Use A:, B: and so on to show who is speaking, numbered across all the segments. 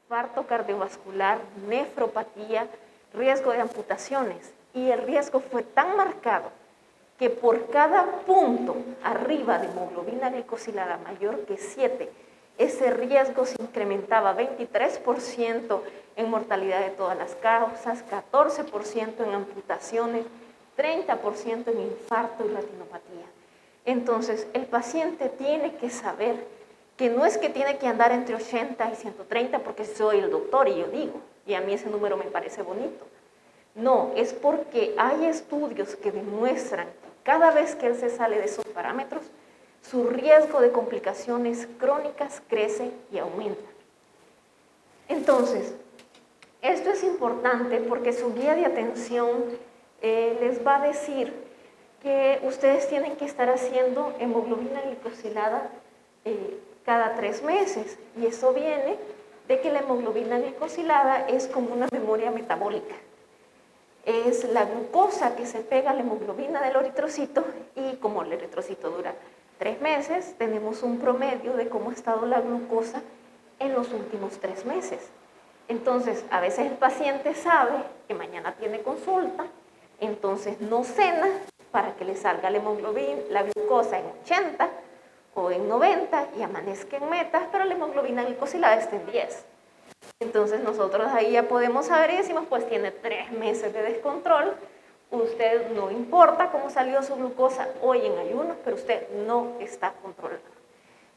A: infarto cardiovascular, nefropatía, riesgo de amputaciones. Y el riesgo fue tan marcado que por cada punto arriba de hemoglobina glicosilada mayor que 7, ese riesgo se incrementaba 23% en mortalidad de todas las causas, 14% en amputaciones, 30% en infarto y retinopatía. Entonces, el paciente tiene que saber que no es que tiene que andar entre 80 y 130 porque soy el doctor y yo digo, y a mí ese número me parece bonito. No, es porque hay estudios que demuestran que cada vez que él se sale de esos parámetros, su riesgo de complicaciones crónicas crece y aumenta. Entonces, esto es importante porque su guía de atención les va a decir que ustedes tienen que estar haciendo hemoglobina glicosilada cada 3 meses. Y eso viene de que la hemoglobina glicosilada es como una memoria metabólica. Es la glucosa que se pega a la hemoglobina del eritrocito y como el eritrocito dura 3 meses, tenemos un promedio de cómo ha estado la glucosa en los últimos 3 meses. Entonces, a veces el paciente sabe que mañana tiene consulta, entonces no cena para que le salga la hemoglobina, la glucosa en 80 o en 90 y amanezca en metas, pero la hemoglobina glicosilada está en 10. Entonces nosotros ahí ya podemos saber y decimos, pues tiene 3 meses de descontrol, usted no importa cómo salió su glucosa hoy en ayuno, pero usted no está controlado.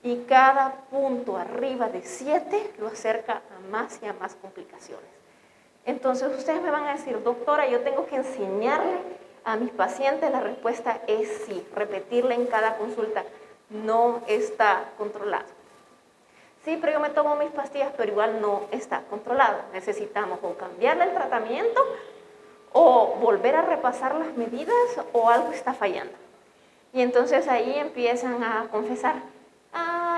A: Y cada punto arriba de 7 lo acerca a más y a más complicaciones. Entonces ustedes me van a decir, doctora, yo tengo que enseñarle a mis pacientes, la respuesta es sí, repetirle en cada consulta, no está controlado. Sí, pero yo me tomo mis pastillas, pero igual no está controlado. Necesitamos o cambiarle el tratamiento o volver a repasar las medidas o algo está fallando. Y entonces ahí empiezan a confesar,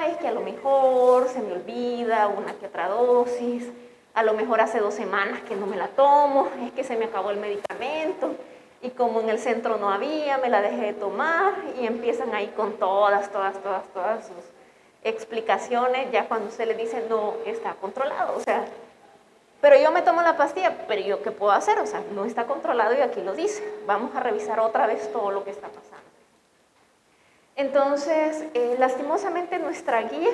A: es que a lo mejor se me olvida una que otra dosis, a lo mejor hace 2 semanas que no me la tomo, es que se me acabó el medicamento y como en el centro no había, me la dejé de tomar y empiezan ahí con todas sus explicaciones ya cuando se le dice no está controlado, o sea, pero yo me tomo la pastilla, pero yo ¿qué puedo hacer? O sea, no está controlado y aquí lo dice, vamos a revisar otra vez todo lo que está pasando. Entonces, lastimosamente nuestra guía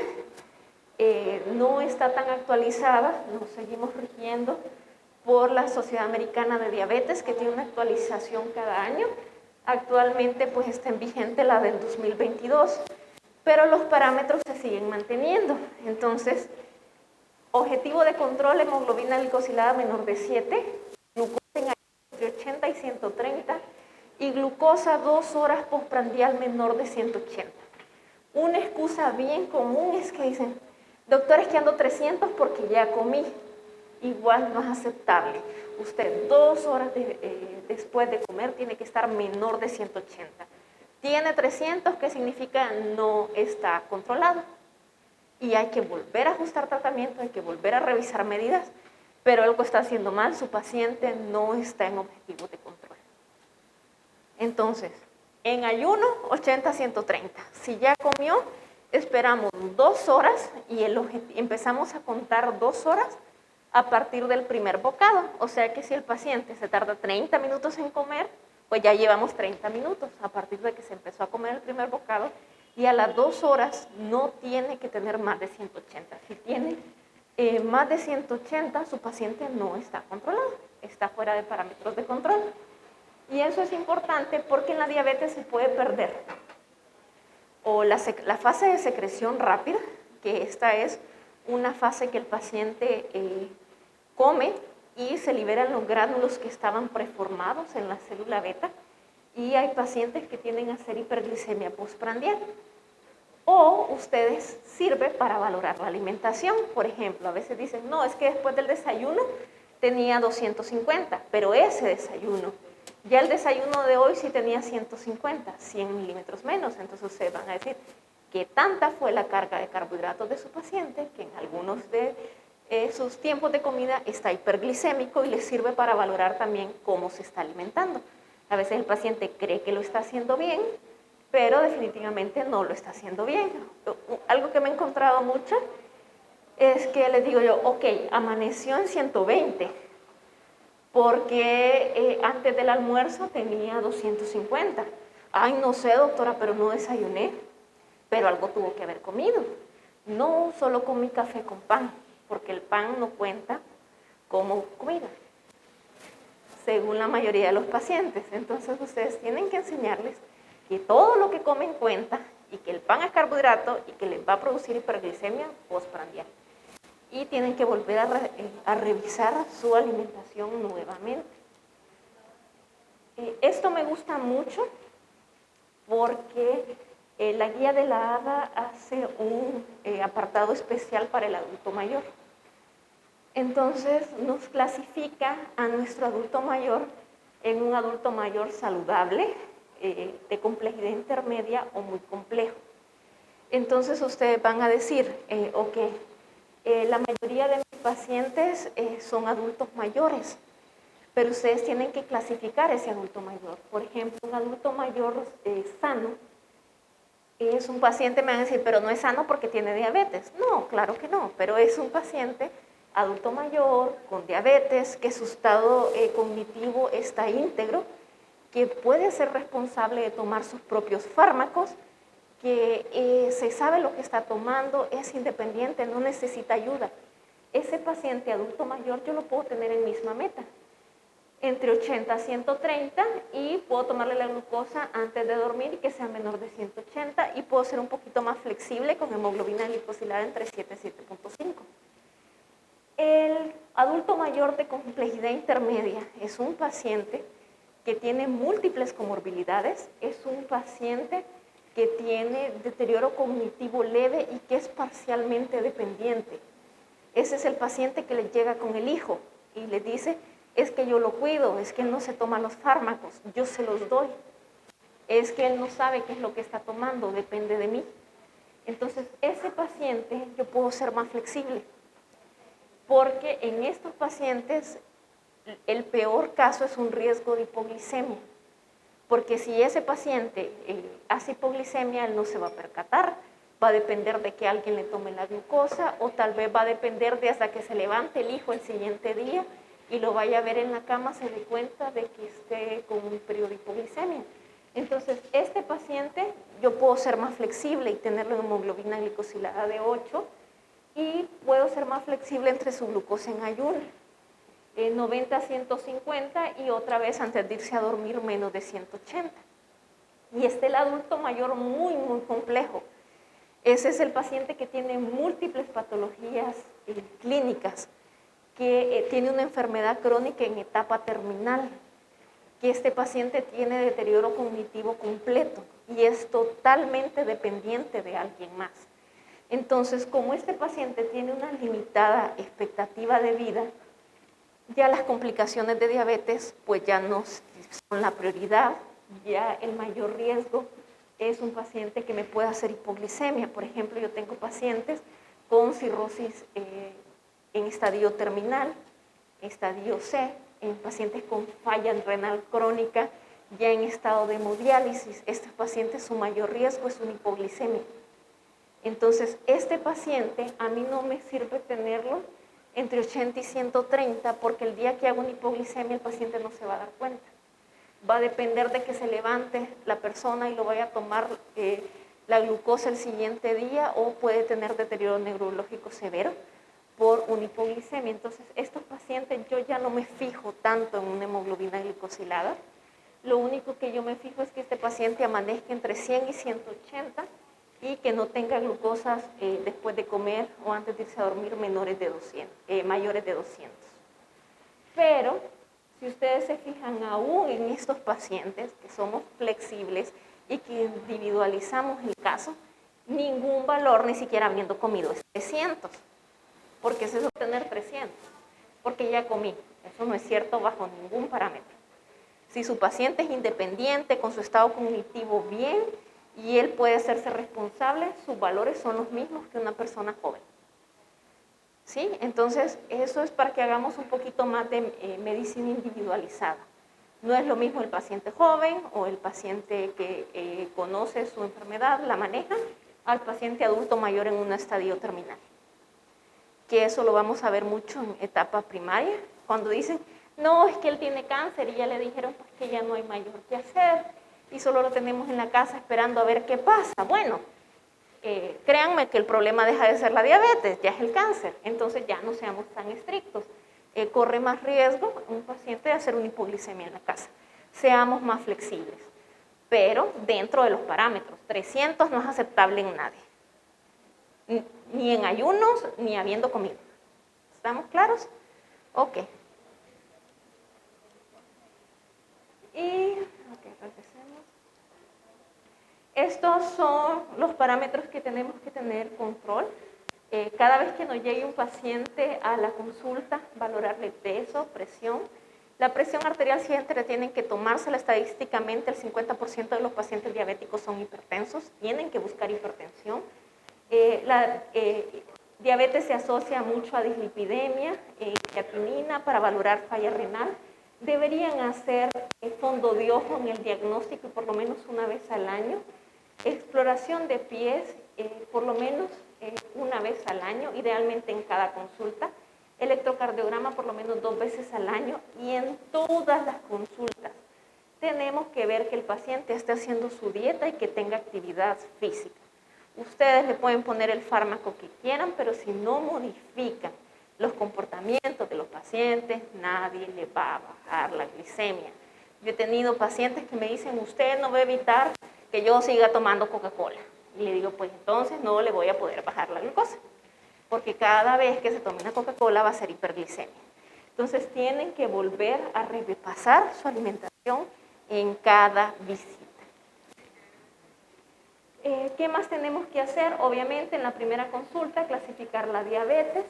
A: no está tan actualizada, nos seguimos rigiendo por la Sociedad Americana de Diabetes, que tiene una actualización cada año. Actualmente pues está en vigente la del 2022, pero los parámetros se siguen manteniendo. Entonces, objetivo de control, hemoglobina glicosilada menor de 7, glucosa en ayuno entre 80 y 130, y glucosa 2 horas postprandial menor de 180. Una excusa bien común es que dicen, doctor, es que ando 300 porque ya comí. Igual no es aceptable. Usted 2 horas después de comer tiene que estar menor de 180. Tiene 300, ¿qué significa? No está controlado. Y hay que volver a ajustar tratamiento, hay que volver a revisar medidas, pero algo está haciendo mal, su paciente no está en objetivo de control. Entonces, en ayuno, 80-130. Si ya comió, esperamos 2 horas y empezamos a contar 2 horas a partir del primer bocado. O sea que si el paciente se tarda 30 minutos en comer, pues ya llevamos 30 minutos a partir de que se empezó a comer el primer bocado y a las 2 horas no tiene que tener más de 180. Si tiene más de 180, su paciente no está controlado, está fuera de parámetros de control. Y eso es importante porque en la diabetes se puede perder o la fase de secreción rápida, que esta es una fase que el paciente come y se liberan los gránulos que estaban preformados en la célula beta, y hay pacientes que tienden a hacer hiperglicemia postprandial. O ustedes sirve para valorar la alimentación. Por ejemplo, a veces dicen, no, es que después del desayuno tenía 250, pero ese desayuno, ya el desayuno de hoy sí tenía 150, 100 milímetros menos. Entonces ustedes van a decir, ¿qué tanta fue la carga de carbohidratos de su paciente? Que en algunos de sus tiempos de comida está hiperglicémico y les sirve para valorar también cómo se está alimentando. A veces el paciente cree que lo está haciendo bien, pero definitivamente no lo está haciendo bien. Algo que me he encontrado mucho es que les digo yo, ok, amaneció en 120, porque antes del almuerzo tenía 250. Ay, no sé, doctora, pero no desayuné, pero algo tuvo que haber comido. No solo comí café con pan, porque el pan no cuenta como comida, según la mayoría de los pacientes. Entonces ustedes tienen que enseñarles que todo lo que comen cuenta y que el pan es carbohidrato y que les va a producir hiperglicemia postprandial. Y tienen que volver a revisar su alimentación nuevamente. Esto me gusta mucho porque la guía de la ADA hace un apartado especial para el adulto mayor. Entonces nos clasifica a nuestro adulto mayor en un adulto mayor saludable, de complejidad intermedia o muy complejo. Entonces ustedes van a decir, ok, la mayoría de mis pacientes son adultos mayores, pero ustedes tienen que clasificar ese adulto mayor. Por ejemplo, un adulto mayor sano es un paciente, me van a decir, pero no es sano porque tiene diabetes. No, claro que no, pero es un paciente adulto mayor con diabetes, que su estado cognitivo está íntegro, que puede ser responsable de tomar sus propios fármacos, que se sabe lo que está tomando, es independiente, no necesita ayuda. Ese paciente adulto mayor yo lo puedo tener en misma meta, entre 80 a 130, y puedo tomarle la glucosa antes de dormir y que sea menor de 180, y puedo ser un poquito más flexible con hemoglobina glicosilada entre 7 y 7.5. El adulto mayor de complejidad intermedia es un paciente que tiene múltiples comorbilidades, es un paciente que tiene deterioro cognitivo leve y que es parcialmente dependiente. Ese es el paciente que le llega con el hijo y le dice, es que yo lo cuido, es que él no se toma los fármacos, yo se los doy. Es que él no sabe qué es lo que está tomando, depende de mí. Entonces, ese paciente yo puedo ser más flexible, porque en estos pacientes el peor caso es un riesgo de hipoglicemia, porque si ese paciente hace hipoglicemia, él no se va a percatar, va a depender de que alguien le tome la glucosa, o tal vez va a depender de hasta que se levante el hijo el siguiente día y lo vaya a ver en la cama, se dé cuenta de que esté con un periodo de hipoglicemia. Entonces, este paciente yo puedo ser más flexible y tenerlo en hemoglobina glicosilada de 8, y puedo ser más flexible entre su glucosa en ayuno, 90 a 150, y otra vez antes de irse a dormir menos de 180. Y el adulto mayor muy, muy complejo. Ese es el paciente que tiene múltiples patologías clínicas, que tiene una enfermedad crónica en etapa terminal, que este paciente tiene deterioro cognitivo completo y es totalmente dependiente de alguien más. Entonces, como este paciente tiene una limitada expectativa de vida, ya las complicaciones de diabetes pues ya no son la prioridad, ya el mayor riesgo es un paciente que me puede hacer hipoglicemia. Por ejemplo, yo tengo pacientes con cirrosis en estadio terminal, estadio C, en pacientes con falla renal crónica, ya en estado de hemodiálisis. Estos pacientes, su mayor riesgo es una hipoglicemia. Entonces, este paciente a mí no me sirve tenerlo entre 80 y 130, porque el día que hago una hipoglicemia el paciente no se va a dar cuenta. Va a depender de que se levante la persona y lo vaya a tomar la glucosa el siguiente día, o puede tener deterioro neurológico severo por una hipoglicemia. Entonces, estos pacientes yo ya no me fijo tanto en una hemoglobina glicosilada. Lo único que yo me fijo es que este paciente amanezca entre 100 y 180 y que no tenga glucosas después de comer o antes de irse a dormir mayores de 200. Pero si ustedes se fijan aún en estos pacientes que somos flexibles y que individualizamos el caso, ningún valor, ni siquiera habiendo comido, es 300. Porque es eso tener 300, porque ya comí. Eso no es cierto bajo ningún parámetro. Si su paciente es independiente, con su estado cognitivo bien, y él puede hacerse responsable, sus valores son los mismos que una persona joven. ¿Sí? Entonces, eso es para que hagamos un poquito más de medicina individualizada. No es lo mismo el paciente joven o el paciente que conoce su enfermedad, la maneja, al paciente adulto mayor en un estadio terminal. que eso lo vamos a ver mucho en etapa primaria, cuando dicen, no, es que él tiene cáncer y ya le dijeron pues, que ya no hay mayor que hacer y solo lo tenemos en la casa esperando a ver qué pasa. Bueno, créanme que el problema deja de ser la diabetes, ya es el cáncer, entonces ya no seamos tan estrictos. Corre más riesgo un paciente de hacer una hipoglicemia en la casa. Seamos más flexibles, pero dentro de los parámetros. 300 no es aceptable en nadie, ni en ayunos, ni habiendo comido. ¿Estamos claros? Ok. Y, regresemos. Estos son los parámetros que tenemos que tener control. Cada vez que nos llegue un paciente a la consulta, valorarle peso, presión. La presión arterial siempre tienen que tomársela estadísticamente. El 50% de los pacientes diabéticos son hipertensos, tienen que buscar hipertensión. La diabetes se asocia mucho a dislipidemia, creatinina para valorar falla renal. Deberían hacer fondo de ojo en el diagnóstico y por lo menos una vez al año. Exploración de pies, por lo menos una vez al año, idealmente en cada consulta. Electrocardiograma por lo menos 2 veces al año y en todas las consultas tenemos que ver que el paciente esté haciendo su dieta y que tenga actividad física. Ustedes le pueden poner el fármaco que quieran, pero si no modifican los comportamientos de los pacientes, nadie le va a bajar la glicemia. Yo he tenido pacientes que me dicen, usted no va a evitar que yo siga tomando Coca-Cola. Y le digo, pues entonces no le voy a poder bajar la glucosa, porque cada vez que se tome una Coca-Cola va a ser hiperglicemia. Entonces tienen que volver a repasar su alimentación en cada visita. ¿Qué más tenemos que hacer? Obviamente en la primera consulta clasificar la diabetes,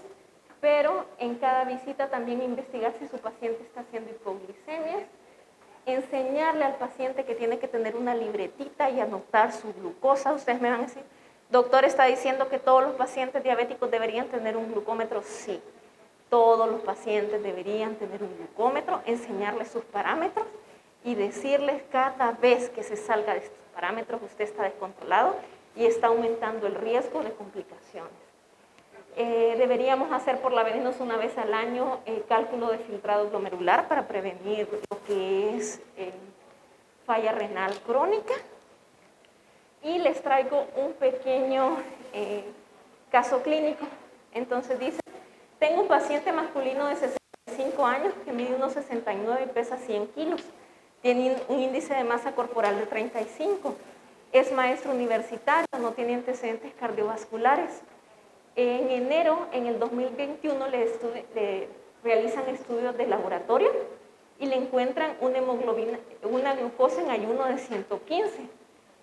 A: pero en cada visita también investigar si su paciente está haciendo hipoglicemias, enseñarle al paciente que tiene que tener una libretita y anotar su glucosa. Ustedes me van a decir, doctor, ¿está diciendo que todos los pacientes diabéticos deberían tener un glucómetro? Sí, todos los pacientes deberían tener un glucómetro, enseñarles sus parámetros y decirles cada vez que se salga de estos parámetros usted está descontrolado y está aumentando el riesgo de complicaciones. Deberíamos hacer por lo menos una vez al año cálculo de filtrado glomerular para prevenir lo que es falla renal crónica. Y les traigo un pequeño caso clínico. Entonces dice, tengo un paciente masculino de 65 años que mide unos 69 y pesa 100 kilos. Tiene un índice de masa corporal de 35. Es maestro universitario, no tiene antecedentes cardiovasculares. En enero, en el 2021, le realizan estudios de laboratorio y le encuentran una glucosa en ayuno de 115.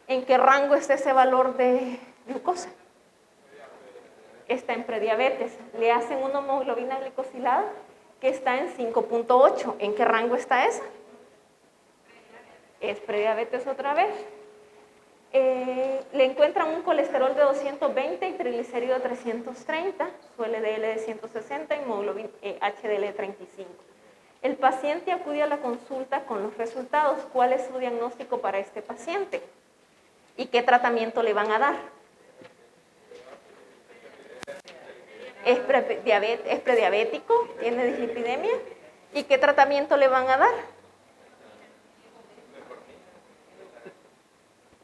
A: ¿En qué rango está ese valor de glucosa? Está en prediabetes. Le hacen una hemoglobina glicosilada que está en 5.8. ¿En qué rango está esa? Es prediabetes otra vez. Le encuentran un colesterol de 220 y triglicérido de 330, su LDL de 160 y hemoglobina HDL de 35. El paciente acude a la consulta con los resultados. ¿Cuál es su diagnóstico para este paciente? ¿Y qué tratamiento le van a dar? ¿Es prediabético? ¿Tiene dislipidemia? ¿Y qué tratamiento le van a dar?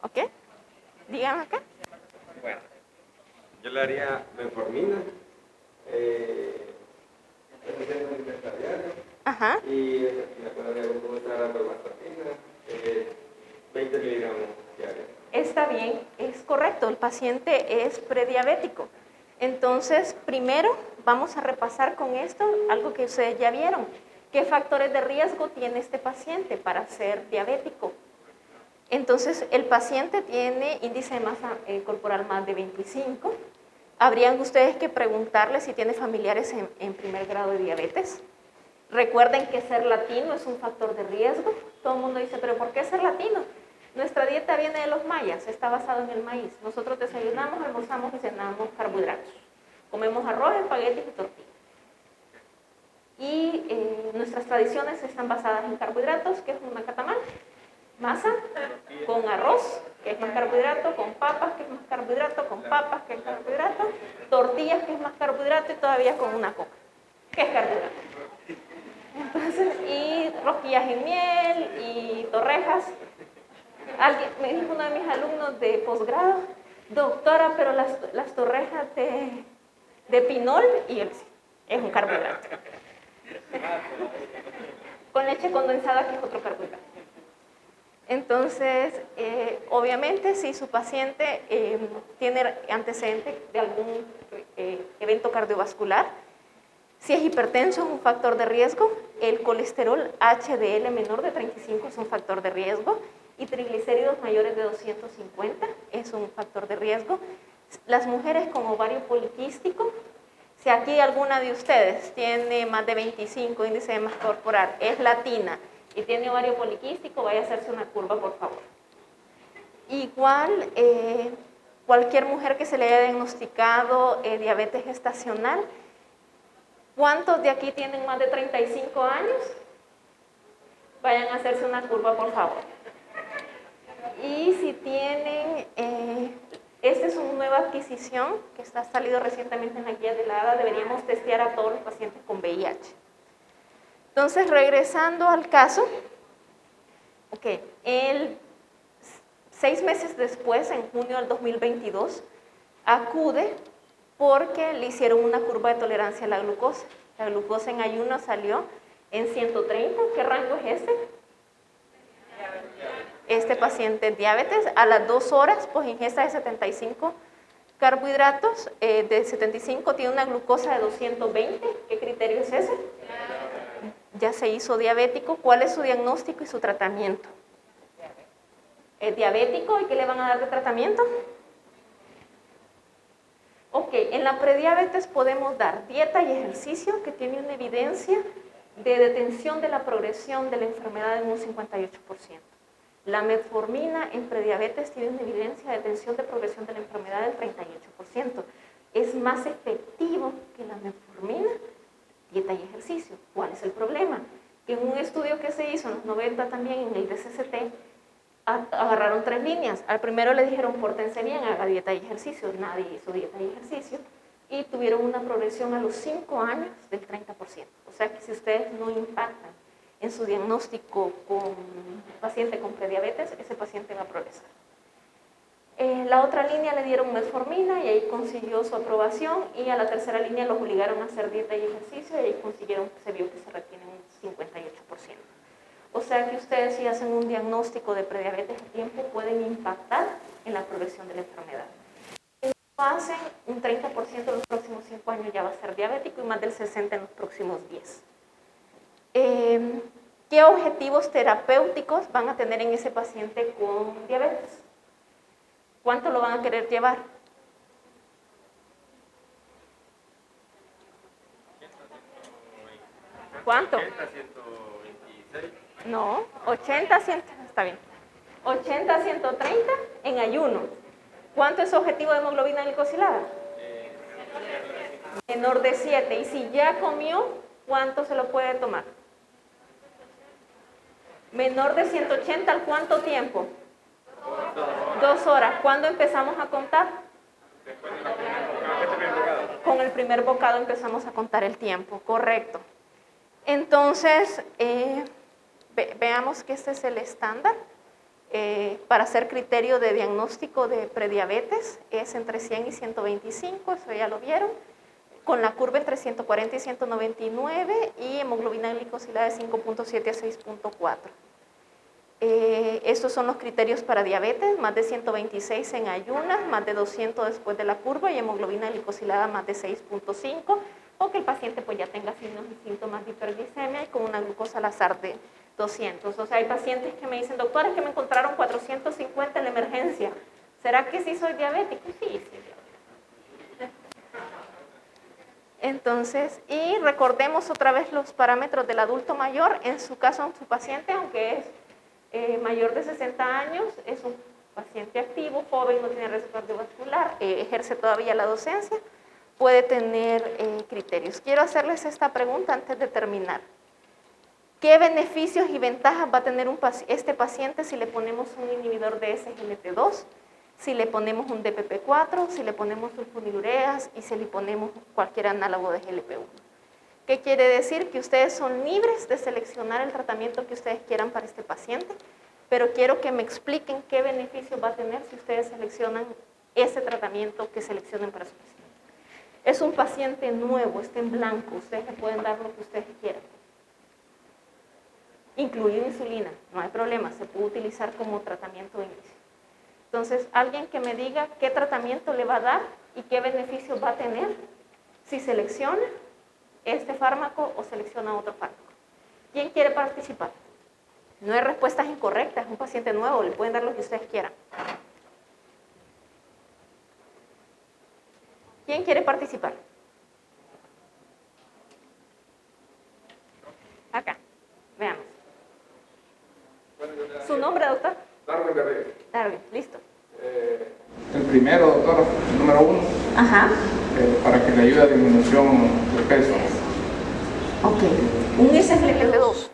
A: ¿Ok? Díganme acá.
B: Bueno, yo le haría metformina,
A: Ajá.
B: y me podría usar atorvastatina, 20 miligramos diarios.
A: Está bien, es correcto, el paciente es prediabético. Entonces, primero vamos a repasar con esto algo que ustedes ya vieron. ¿Qué factores de riesgo tiene este paciente para ser diabético? Entonces, el paciente tiene índice de masa corporal más de 25. Habrían ustedes que preguntarle si tiene familiares en primer grado de diabetes. Recuerden que ser latino es un factor de riesgo. Todo el mundo dice, ¿pero por qué ser latino? Nuestra dieta viene de los mayas, está basado en el maíz. Nosotros desayunamos, almorzamos y cenamos carbohidratos. Comemos arroz, espaguetis y tortillas. Y nuestras tradiciones están basadas en carbohidratos, que es un nacatamal, masa, con arroz, que es más carbohidrato, con papas, que es más carbohidrato, con papas, que es carbohidrato, tortillas. tortillas, que es más carbohidrato, y todavía con una coca, que es carbohidrato. Entonces, y rosquillas en miel y torrejas. Me dijo uno de mis alumnos de posgrado, doctora, pero las torrejas de pinol, y él sí, es un carbohidrato. Con leche condensada, que es otro carbohidrato. Entonces, obviamente, si su paciente tiene antecedente de algún evento cardiovascular, si es hipertenso es un factor de riesgo, el colesterol HDL menor de 35 es un factor de riesgo, y triglicéridos mayores de 250 es un factor de riesgo. Las mujeres con ovario poliquístico, si aquí alguna de ustedes tiene más de 25 índice de masa corporal, es latina y tiene ovario poliquístico, vaya a hacerse una curva, por favor. Igual, cualquier mujer que se le haya diagnosticado diabetes gestacional, ¿cuántos de aquí tienen más de 35 años? Vayan a hacerse una curva, por favor. Y si tienen, esta es una nueva adquisición que está salido recientemente en la guía de la ADA, deberíamos testear a todos los pacientes con VIH. Entonces, regresando al caso, 6 meses después, en junio del 2022, acude porque le hicieron una curva de tolerancia a la glucosa. La glucosa en ayuno salió en 130. ¿Qué rango es este? Este paciente es diabetes. A las 2 horas, pues ingesta de 75 carbohidratos, de 75 tiene una glucosa de 220. ¿Qué criterio es ese? Ya se hizo diabético. ¿Cuál es su diagnóstico y su tratamiento? Es diabético, ¿y qué le van a dar de tratamiento? En la prediabetes podemos dar dieta y ejercicio, que tiene una evidencia de detención de la progresión de la enfermedad en un 58%. La metformina en prediabetes tiene una evidencia de detención de progresión de la enfermedad del 38%. Es más efectivo que la metformina, dieta y ejercicio. ¿Cuál es el problema? Que en un estudio que se hizo en los 90 también en el DCCT, agarraron 3 líneas. Al primero le dijeron, pórtense bien, haga dieta y ejercicio. Nadie hizo dieta y ejercicio. Y tuvieron una progresión a los 5 años del 30%. O sea que si ustedes no impactan en su diagnóstico con paciente con prediabetes, ese paciente va a progresar. La otra línea le dieron metformina y ahí consiguió su aprobación, y a la tercera línea los obligaron a hacer dieta y ejercicio y ahí se vio que se retiene un 58%. O sea que ustedes, si hacen un diagnóstico de prediabetes a tiempo, pueden impactar en la progresión de la enfermedad. Si lo hacen, un 30% en los próximos 5 años ya va a ser diabético y más del 60% en los próximos 10. ¿Qué objetivos terapéuticos van a tener en ese paciente con diabetes? ¿Cuánto lo van a querer llevar? ¿Cuánto?
B: 80, 126.
A: No, 80, 100, está bien. 80, 130 en ayuno. ¿Cuánto es su objetivo de hemoglobina glicosilada? Menor de 7. Y si ya comió, ¿cuánto se lo puede tomar? Menor de 180, ¿al cuánto tiempo? 2 horas. ¿Cuándo empezamos a contar? Con el primer bocado empezamos a contar el tiempo, correcto. Entonces, veamos que este es el estándar para hacer criterio de diagnóstico de prediabetes. Es entre 100 y 125, eso ya lo vieron, con la curva entre 140 y 199 y hemoglobina glicosilada de 5.7 a 6.4. Estos son los criterios para diabetes: más de 126 en ayunas, más de 200 después de la curva y hemoglobina glicosilada más de 6.5, o que el paciente pues ya tenga signos y síntomas de hiperglicemia y con una glucosa al azar de 200. O sea, hay pacientes que me dicen, doctora, es que me encontraron 450 en la emergencia. ¿Será que sí soy diabético? Sí, sí. Entonces, y recordemos otra vez los parámetros del adulto mayor. En su caso, su paciente, aunque es mayor de 60 años, es un paciente activo, joven, no tiene riesgo cardiovascular, ejerce todavía la docencia, puede tener criterios. Quiero hacerles esta pregunta antes de terminar. ¿Qué beneficios y ventajas va a tener este paciente si le ponemos un inhibidor de SGLT2? si le ponemos un DPP-4, si le ponemos sulfonilureas y si le ponemos cualquier análogo de GLP-1. ¿Qué quiere decir? Que ustedes son libres de seleccionar el tratamiento que ustedes quieran para este paciente, pero quiero que me expliquen qué beneficios va a tener si ustedes seleccionan ese tratamiento que seleccionen para su paciente. Es un paciente nuevo, está en blanco, ustedes le pueden dar lo que ustedes quieran. Incluir insulina, no hay problema, se puede utilizar como tratamiento de inicio. Entonces, alguien que me diga qué tratamiento le va a dar y qué beneficios va a tener si selecciona este fármaco o selecciona otro fármaco. ¿Quién quiere participar? No hay respuestas incorrectas, es un paciente nuevo, le pueden dar lo que ustedes quieran. ¿Quién quiere participar? Acá, veamos. ¿Su nombre, doctor?
B: Darwin Garrido.
A: Darwin, listo.
C: El primero, doctor, el número 1,
A: Ajá.
C: para que le ayude a disminución de peso.
A: Ok, un SGLT2.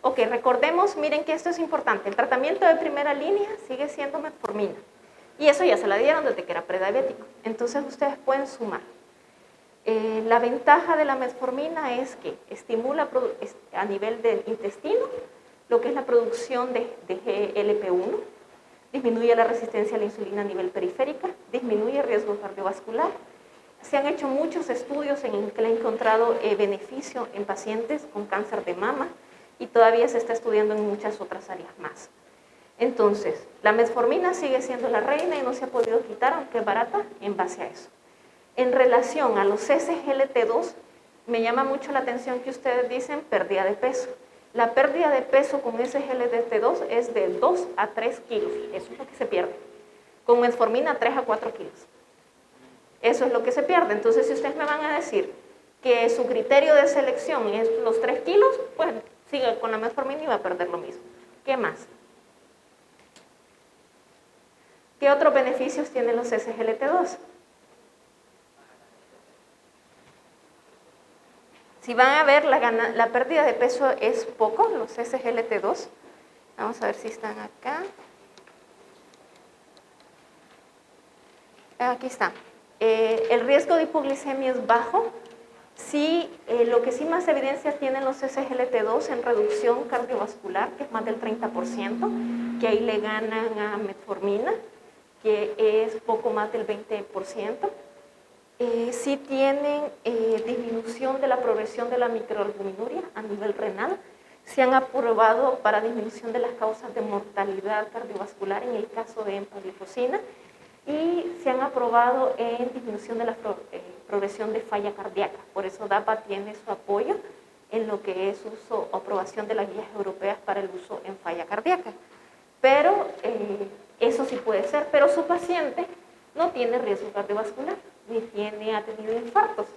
A: Ok, recordemos, miren que esto es importante. El tratamiento de primera línea sigue siendo metformina. Y eso ya se la dieron desde que era prediabético. Entonces ustedes pueden sumar. La ventaja de la metformina es que estimula a nivel del intestino lo que es la producción de GLP-1, disminuye la resistencia a la insulina a nivel periférica, disminuye el riesgo cardiovascular. Se han hecho muchos estudios en que le han encontrado beneficio en pacientes con cáncer de mama y todavía se está estudiando en muchas otras áreas más. Entonces, la metformina sigue siendo la reina y no se ha podido quitar, aunque es barata, en base a eso. En relación a los SGLT2, me llama mucho la atención que ustedes dicen pérdida de peso. La pérdida de peso con SGLT2 es de 2 a 3 kilos, eso es lo que se pierde. Con metformina 3 a 4 kilos. Eso es lo que se pierde. Entonces, si ustedes me van a decir que su criterio de selección es los 3 kilos, pues sigue con la metformina y va a perder lo mismo. ¿Qué más? ¿Qué otros beneficios tienen los SGLT2? Si van a ver, la pérdida de peso es poco, los SGLT2. Vamos a ver si están acá. Aquí está. El riesgo de hipoglicemia es bajo. Sí, lo que sí más evidencia tienen los SGLT2 en reducción cardiovascular, que es más del 30%, que ahí le ganan a metformina, que es poco más del 20%. Sí tienen disminución de la progresión de la microalbuminuria a nivel renal. Se han aprobado para disminución de las causas de mortalidad cardiovascular en el caso de empaglifosina y se han aprobado en disminución de la progresión de falla cardíaca. Por eso DAPA tiene su apoyo en lo que es uso o aprobación de las guías europeas para el uso en falla cardíaca. Pero eso sí puede ser, pero su paciente no tiene riesgo cardiovascular ni ha tenido infartos.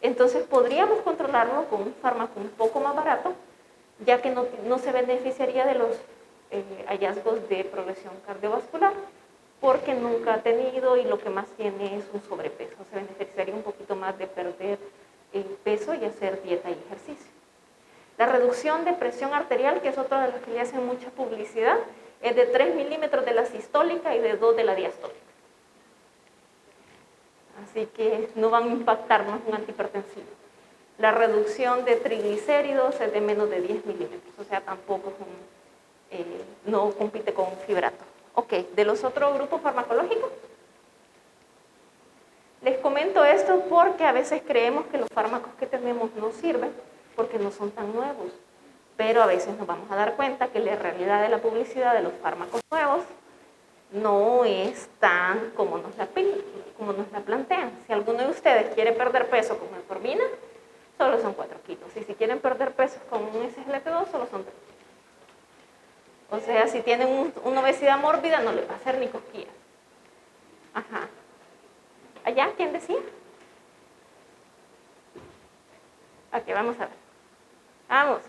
A: Entonces podríamos controlarlo con un fármaco un poco más barato, ya que no se beneficiaría de los hallazgos de progresión cardiovascular, porque nunca ha tenido y lo que más tiene es un sobrepeso. Se beneficiaría un poquito más de perder peso y hacer dieta y ejercicio. La reducción de presión arterial, que es otra de las que le hacen mucha publicidad, es de 3 milímetros de la sistólica y de 2 de la diastólica. Así que no van a impactarnos un antihipertensivo. La reducción de triglicéridos es de menos de 10 milímetros, o sea, tampoco es no compite con un fibrato. Ok, de los otros grupos farmacológicos, les comento esto porque a veces creemos que los fármacos que tenemos no sirven porque no son tan nuevos, pero a veces nos vamos a dar cuenta que la realidad de la publicidad de los fármacos nuevos no es tan como nos la plantean. Si alguno de ustedes quiere perder peso con metformina, solo son 4 kilos. Y si quieren perder peso con un SGLT2, solo son 3 kilos. O sea, si tienen una obesidad mórbida, no le va a hacer ni cosquillas. Ajá. ¿Allá? ¿Quién decía? Aquí, vamos a ver. Vamos.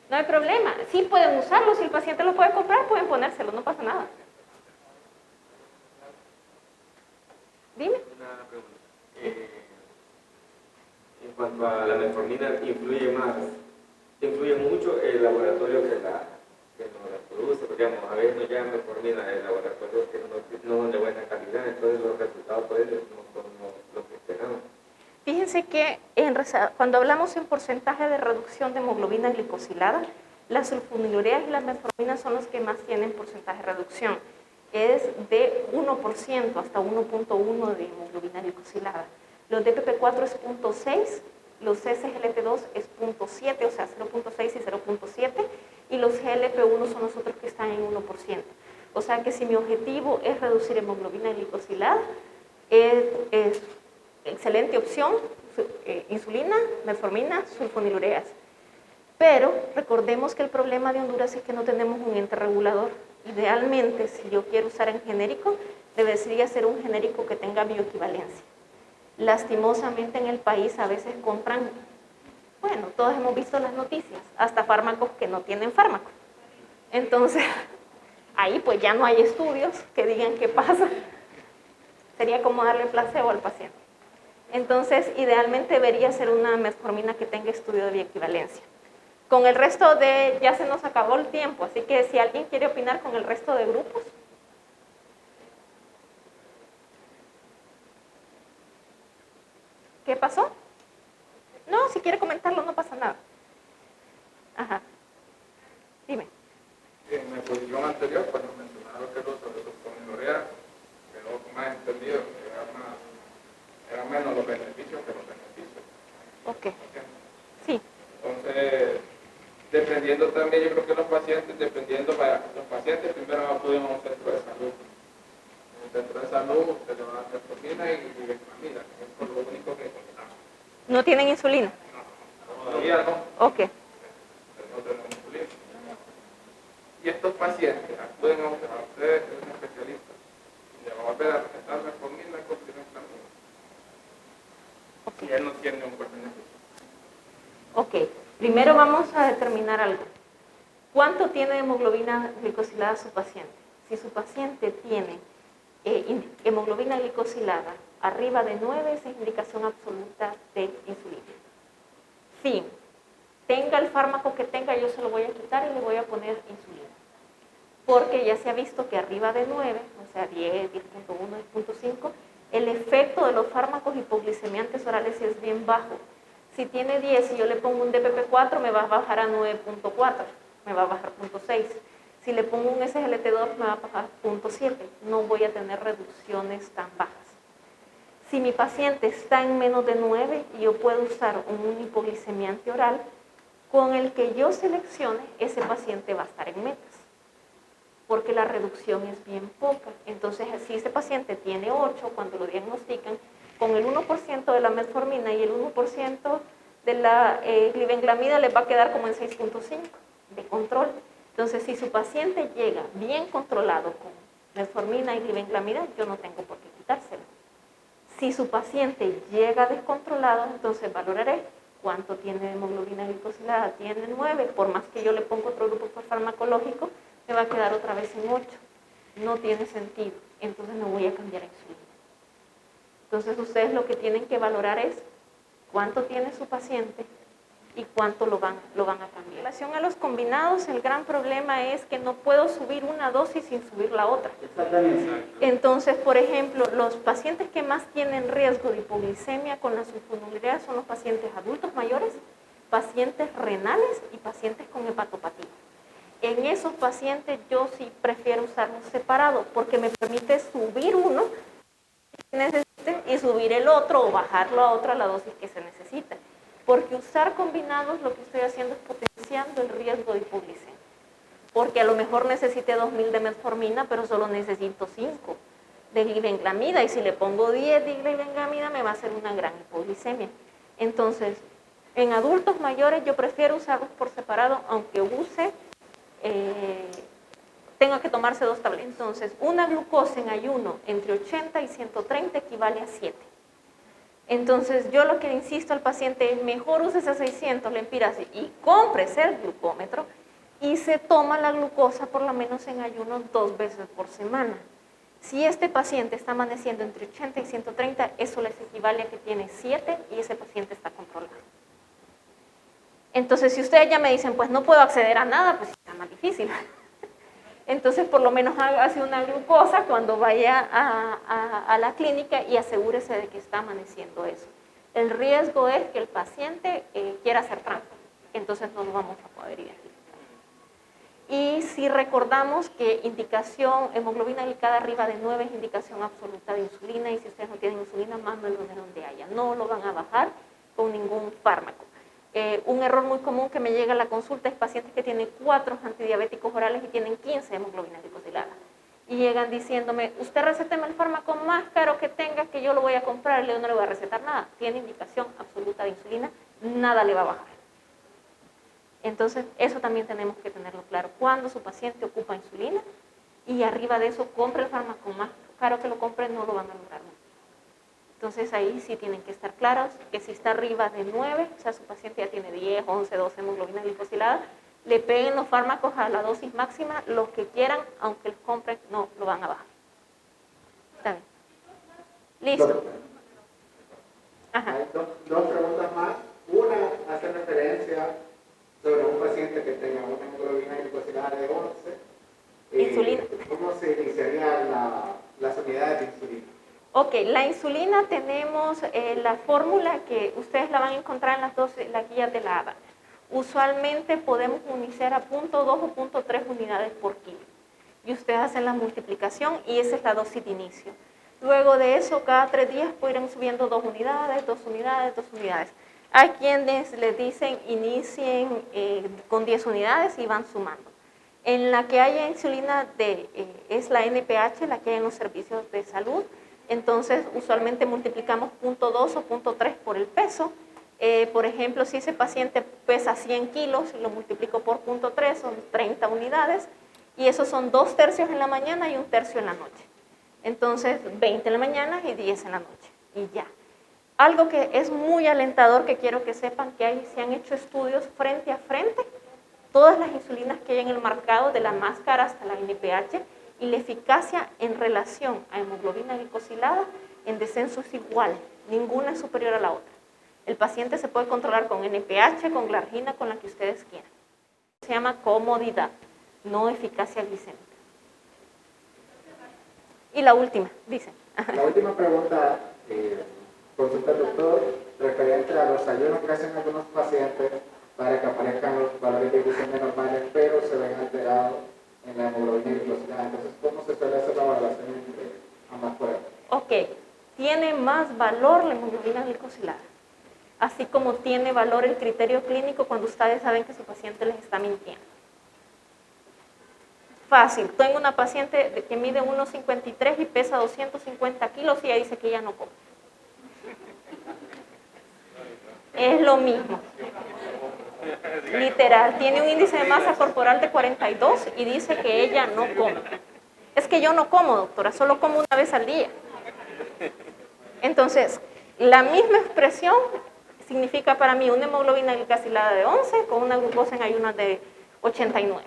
A: No hay problema. Sí pueden usarlo. Si el paciente lo puede comprar, pueden ponérselo. No pasa nada. Dime.
B: Una pregunta. En cuanto a la metformina, ¿influye mucho el laboratorio que nos la produce? uso, digamos, a veces nos llaman metformina de laboratorios que no son de buena calidad, entonces los resultados pues, no son lo que esperamos.
A: Fíjense que cuando hablamos en porcentaje de reducción de hemoglobina glicosilada, las sulfonilureas y las metforminas son los que más tienen porcentaje de reducción. Es de 1% hasta 1.1 de hemoglobina glicosilada. Los DPP4 es 0.6, los SGLT2 es 0.7, o sea, 0.6 y 0.7, y los GLP1 son los otros que están en 1%. O sea que si mi objetivo es reducir hemoglobina glicosilada, es excelente opción, insulina, metformina, sulfonilureas. Pero recordemos que el problema de Honduras es que no tenemos un ente regulador. Idealmente, si yo quiero usar en genérico, debería ser un genérico que tenga bioequivalencia. Lastimosamente en el país a veces compran, bueno, todos hemos visto las noticias, hasta fármacos que no tienen fármaco. Entonces, ahí pues ya no hay estudios que digan qué pasa. Sería como darle placebo al paciente. Entonces, idealmente debería ser una metformina que tenga estudio de bioequivalencia. Con el resto ya se nos acabó el tiempo, así que si alguien quiere opinar con el resto de grupos. ¿Qué pasó? No, si quiere comentarlo no pasa nada. Ajá. Dime.
C: En la posición anterior, cuando mencionaba que los sulfonilureas, quedó más entendido que eran menos los beneficios que los beneficios.
A: Ok. Sí.
C: Entonces, dependiendo también, yo creo que los pacientes primero acuden a un centro de salud. En el centro de salud se le va a dar metformina y bifenamida, que es por lo único que contamos.
A: ¿No tienen insulina?
C: Todavía no.
A: Ok.
C: No tenemos insulina. Y estos pacientes acuden a ustedes, que es un especialista, y le va a volver a recetar metformina con bifenamida. Si él no tiene un buen beneficio.
A: Ok. Primero vamos a determinar algo. ¿Cuánto tiene hemoglobina glicosilada su paciente? Si su paciente tiene hemoglobina glicosilada arriba de 9, esa es indicación absoluta de insulina. Si tenga el fármaco que tenga, yo se lo voy a quitar y le voy a poner insulina. Porque ya se ha visto que arriba de 9, o sea 10, 10.1, 10.5, el efecto de los fármacos hipoglicemiantes orales es bien bajo. Si tiene 10 y yo le pongo un DPP4, me va a bajar a 9.4, me va a bajar 0.6. Si le pongo un SGLT2, me va a bajar 0.7. No voy a tener reducciones tan bajas. Si mi paciente está en menos de 9, yo puedo usar un hipoglicemiante oral con el que yo seleccione, ese paciente va a estar en metas, porque la reducción es bien poca. Entonces, si ese paciente tiene 8, cuando lo diagnostican, con el 1% de la metformina y el 1% de la glibenclamida les va a quedar como en 6.5 de control. Entonces, si su paciente llega bien controlado con metformina y glibenclamida, yo no tengo por qué quitárselo. Si su paciente llega descontrolado, entonces valoraré cuánto tiene de hemoglobina glicosilada. Tiene 9, por más que yo le ponga otro grupo farmacológico, me va a quedar otra vez en 8. No tiene sentido, entonces no voy a cambiar a insulina. Entonces ustedes lo que tienen que valorar es cuánto tiene su paciente y cuánto lo van a cambiar. En relación a los combinados, el gran problema es que no puedo subir una dosis sin subir la otra. Entonces, por ejemplo, los pacientes que más tienen riesgo de hipoglicemia con la sulfonilurea son los pacientes adultos mayores, pacientes renales y pacientes con hepatopatía. En esos pacientes yo sí prefiero usarlos separados porque me permite subir uno que necesite y subir el otro o bajarlo a otra la dosis que se necesita. Porque usar combinados lo que estoy haciendo es potenciando el riesgo de hipoglicemia. Porque a lo mejor necesite 2000 de metformina, pero solo necesito 5 de glibenclamida. Y si le pongo 10 de glibenclamida, me va a hacer una gran hipoglicemia. Entonces, en adultos mayores yo prefiero usarlos por separado, aunque tenga que tomarse 2 tabletas. Entonces, una glucosa en ayuno entre 80 y 130 equivale a 7. Entonces, yo lo que insisto al paciente es mejor use ese 600 lempiras y cómprese el glucómetro y se toma la glucosa por lo menos en ayuno 2 veces por semana. Si este paciente está amaneciendo entre 80 y 130, eso les equivale a que tiene 7 y ese paciente está controlado. Entonces, si ustedes ya me dicen, pues no puedo acceder a nada, pues está más difícil. Entonces, por lo menos hágase una glucosa cuando vaya a la clínica y asegúrese de que está amaneciendo eso. El riesgo es que el paciente quiera hacer trampa, entonces no lo vamos a poder identificar. Y si recordamos que indicación, hemoglobina glicada arriba de 9 es indicación absoluta de insulina, y si ustedes no tienen insulina, mándenlo de donde haya. No lo van a bajar con ningún fármaco. Un error muy común que me llega a la consulta es pacientes que tienen 4 antidiabéticos orales y tienen 15 hemoglobina glicosilada. Y llegan diciéndome, usted recéteme el fármaco más caro que tenga, que yo lo voy a comprar, y no le voy a recetar nada. Tiene indicación absoluta de insulina, nada le va a bajar. Entonces, eso también tenemos que tenerlo claro. Cuando su paciente ocupa insulina y arriba de eso compre el fármaco más caro que lo compre, no lo van a lograr nunca. Entonces, ahí sí tienen que estar claros que si está arriba de 9, o sea, su paciente ya tiene 10, 11, 12 hemoglobina glicosilada, le peguen los fármacos a la dosis máxima, los que quieran, aunque los compren, no lo van a bajar. Está bien. Listo. Ajá.
D: Hay dos preguntas más. Una hace referencia sobre un paciente que tenga una hemoglobina glicosilada de 11.
A: Insulina.
D: ¿Cómo se iniciarían las unidades de insulina?
A: Ok, la insulina tenemos la fórmula que ustedes la van a encontrar en las guías de la ADA. Usualmente podemos iniciar a 0.2 o 0.3 unidades por kilo. Y ustedes hacen la multiplicación y esa es la dosis de inicio. Luego de eso, cada 3 días pueden ir subiendo 2 unidades, 2 unidades, 2 unidades. Hay quienes les dicen inicien con 10 unidades y van sumando. En la que haya insulina es la NPH, la que hay en los servicios de salud. Entonces, usualmente multiplicamos 0.2 o 0.3 por el peso. Por ejemplo, si ese paciente pesa 100 kilos y lo multiplico por 0.3, son 30 unidades. Y esos son 2 tercios en la mañana y 1 tercio en la noche. Entonces, 20 en la mañana y 10 en la noche. Y ya. Algo que es muy alentador, que quiero que sepan, que se han hecho estudios frente a frente, todas las insulinas que hay en el mercado, de la más cara hasta la NPH, y la eficacia en relación a hemoglobina glicosilada en descenso es igual, ninguna es superior a la otra. El paciente se puede controlar con NPH, con glargina, con la que ustedes quieran. Se llama comodidad, no eficacia glicémica. Y la última, dice.
D: La última pregunta, consulta al doctor, referente a los ayunos que hacen algunos pacientes para que aparezcan los valores de glucemia normales, pero se ven alterados en la hemoglobina glicosilada. Entonces, ¿cómo se suele hacer la evaluación entre ambas pruebas?
A: Ok, tiene más valor la hemoglobina glicosilada, así como tiene valor el criterio clínico cuando ustedes saben que su paciente les está mintiendo. Fácil, tengo una paciente que mide 1,53 y pesa 250 kilos y ella dice que ella no come. Es lo mismo. Literal, tiene un índice de masa corporal de 42 y dice que ella no come. Es que yo no como, doctora, solo como una vez al día. Entonces, la misma expresión significa para mí una hemoglobina glicosilada de 11 con una glucosa en ayunas de 89.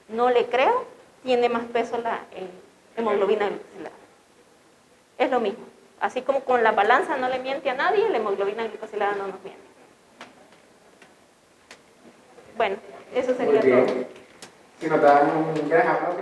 A: No le creo, tiene más peso la hemoglobina glicosilada. Es lo mismo. Así como con la balanza no le miente a nadie, la hemoglobina glicosilada no nos miente. Bueno, eso sería todo.
D: Si nos dan un gran aplauso.